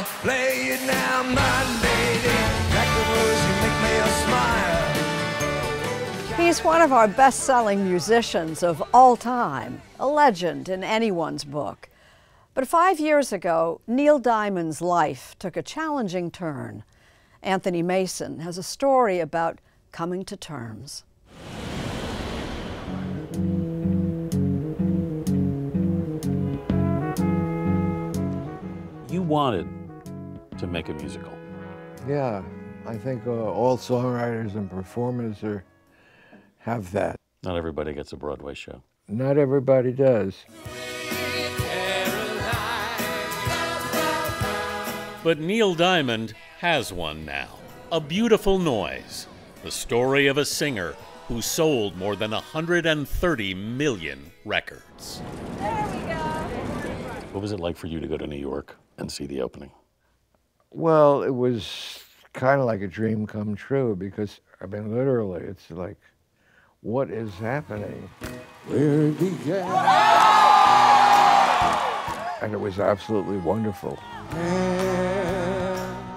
now, play it now, my lady. Like the words you make me a smile. He's one of our best-selling musicians of all time, a legend in anyone's book. But 5 years ago, Neil Diamond's life took a challenging turn. Anthony Mason has a story about coming to terms. You wanted to make a musical. Yeah, I think all songwriters and performers have that. Not everybody gets a Broadway show. Not everybody does. But Neil Diamond has one now. A Beautiful Noise, the story of a singer who sold more than 130 million records. There we go. What was it like for you to go to New York and see the opening? Well, it was kind of like a dream come true because, I mean, literally, it's like, what is happening? Where it began. And it was absolutely wonderful.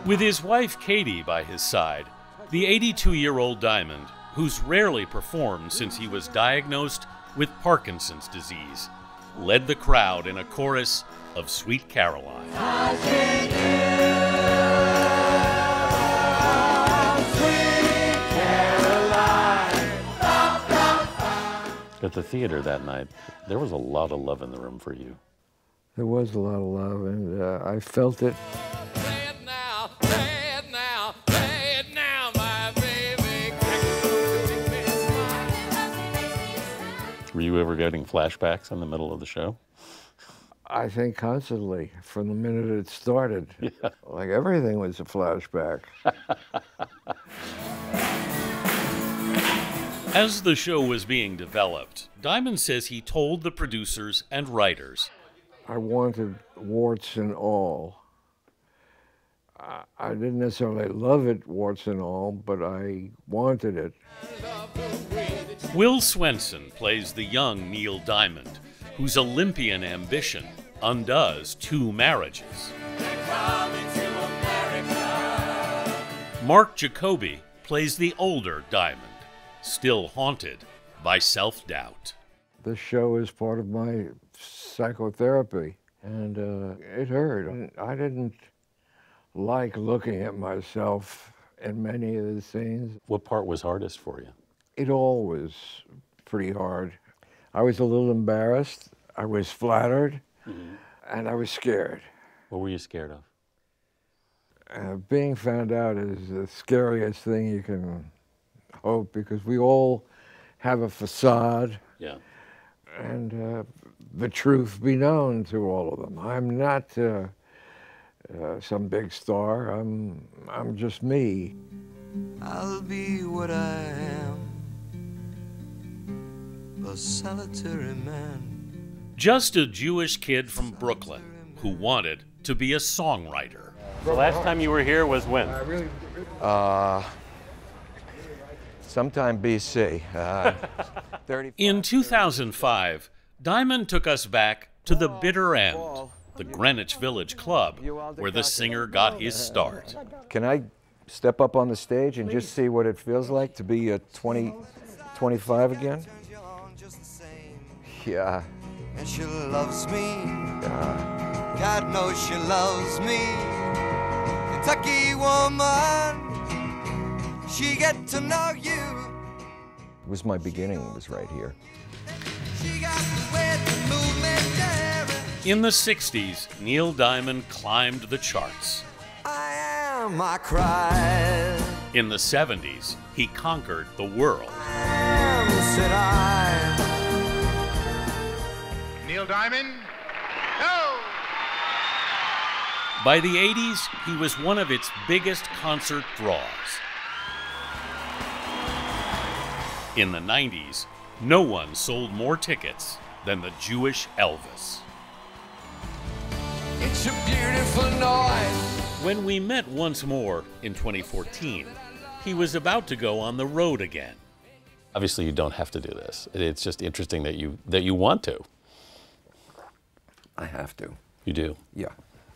With his wife Katie by his side, the 82-year-old Diamond, who's rarely performed since he was diagnosed with Parkinson's disease, led the crowd in a chorus of Sweet Caroline. At the theater that night, there was a lot of love in the room for you. There was a lot of love, and I felt it. Were you ever getting flashbacks in the middle of the show? I think constantly, from the minute it started. Yeah. Like everything was a flashback. As the show was being developed, Diamond says he told the producers and writers, I wanted warts and all. I didn't necessarily love it, warts and all, but I wanted it. Will Swenson plays the young Neil Diamond, whose Olympian ambition undoes 2 marriages. Mark Jacoby plays the older Diamond, still haunted by self-doubt. This show is part of my psychotherapy, and it hurt. I didn't like looking at myself in many of the scenes. What part was hardest for you? It all was pretty hard. I was a little embarrassed, I was flattered, and I was scared. What were you scared of? Being found out is the scariest thing you can hope, because we all have a facade. Yeah. And the truth be known to all of them. I'm not some big star. I'm just me. I'll be what I am, a solitary man. Just a Jewish kid from Brooklyn who wanted to be a songwriter. The last time you were here was when? Sometime BC. In 2005, Diamond took us back to the bitter end, the Greenwich Village Club, where the singer got his start. Can I step up on the stage and just see what it feels like to be a 25 again? Yeah. And she loves me. God knows she loves me. Kentucky woman, she get to know you. It was my beginning, it was right here. She got the way to move me there. In the 60s, Neil Diamond climbed the charts. I am, I cried. In the 70s, he conquered the world. I am, said I. Neil Diamond? No! By the 80s, he was one of its biggest concert draws. In the 90s, no one sold more tickets than the Jewish Elvis. It's a beautiful noise. When we met once more in 2014, he was about to go on the road again. Obviously, you don't have to do this. It's just interesting that you want to. I have to. You do? Yeah.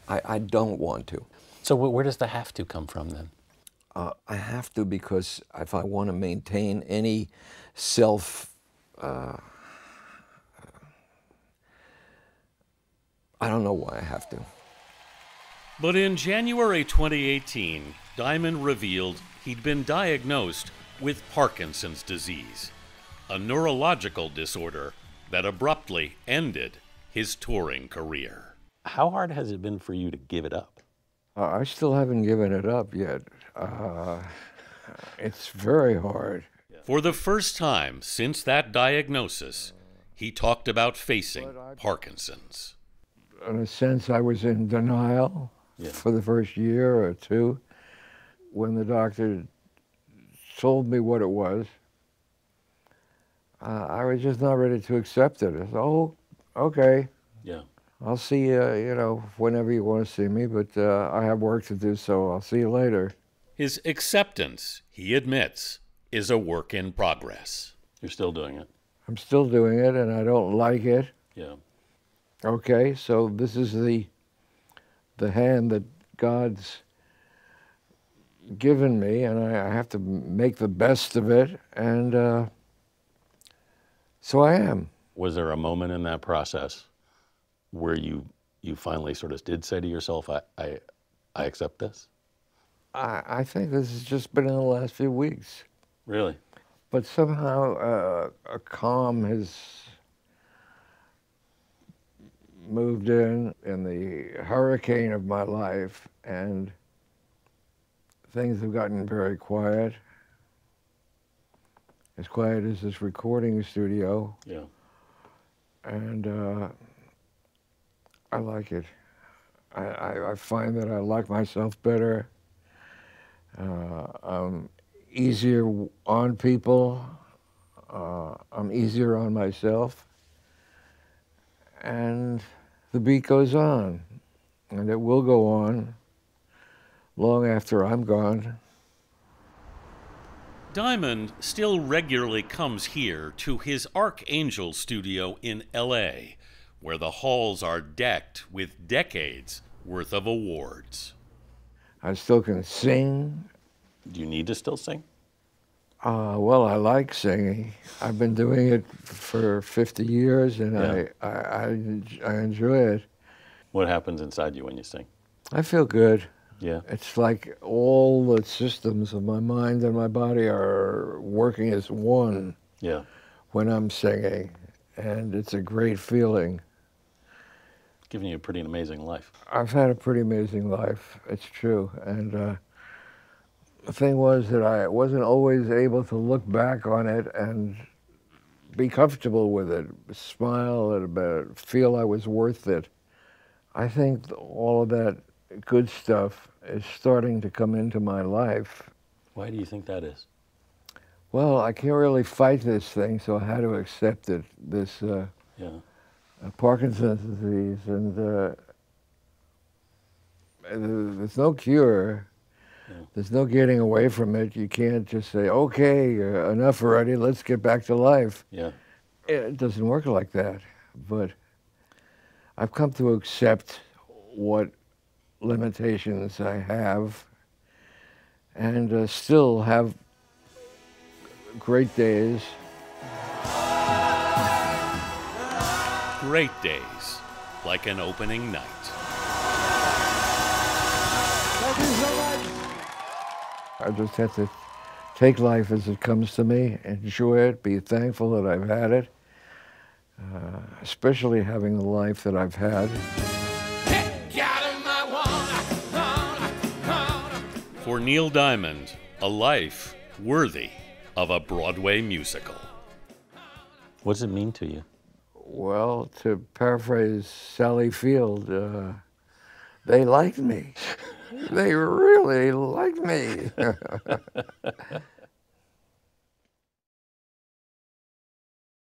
I don't want to. So where does the have to come from then? I have to because if I want to maintain any self, I don't know why I have to. But in January 2018, Diamond revealed he'd been diagnosed with Parkinson's disease, a neurological disorder that abruptly ended his touring career. How hard has it been for you to give it up? I still haven't given it up yet. It's very hard. For the first time since that diagnosis, he talked about facing Parkinson's. In a sense, I was in denial for the first year or two. When the doctor told me what it was, I was just not ready to accept it. I said, oh, okay. Yeah. I'll see you, you know, whenever you want to see me, but I have work to do, so I'll see you later. His acceptance, he admits, is a work in progress. You're still doing it. I'm still doing it, and I don't like it. Yeah. Okay, so this is the hand that God's given me, and I have to make the best of it, and so I am. Was there a moment in that process where you finally sort of did say to yourself, I accept this? I think this has just been in the last few weeks. Really? But somehow a calm has moved in the hurricane of my life, and things have gotten very quiet. As quiet as this recording studio. Yeah. And I like it. I find that I like myself better. I'm easier on people. I'm easier on myself. And the beat goes on. And it will go on long after I'm gone. Diamond still regularly comes here to his Archangel studio in L.A., where the halls are decked with decades worth of awards. I still can sing. Do you need to still sing? Well, I like singing. I've been doing it for 50 years, and I enjoy it. What happens inside you when you sing? I feel good. Yeah. It's like all the systems of my mind and my body are working as one. Yeah. When I'm singing, and it's a great feeling. Giving you a pretty amazing life. I've had a pretty amazing life, it's true. And the thing was that I wasn't always able to look back on it and be comfortable with it, smile and feel I was worth it. I think all of that good stuff is starting to come into my life. Why do you think that is? Well, I can't really fight this thing, so I had to accept it, this Parkinson's disease, and there's no cure. Yeah. There's no getting away from it. You can't just say, okay, enough already, let's get back to life. Yeah. It doesn't work like that, but I've come to accept what limitations I have, and still have great days. Great days, like an opening night. Thank you so much. I just have to take life as it comes to me, enjoy it, be thankful that I've had it, especially having the life that I've had. For Neil Diamond, a life worthy of a Broadway musical. What does it mean to you? Well, to paraphrase Sally Field, they liked me. They really liked me.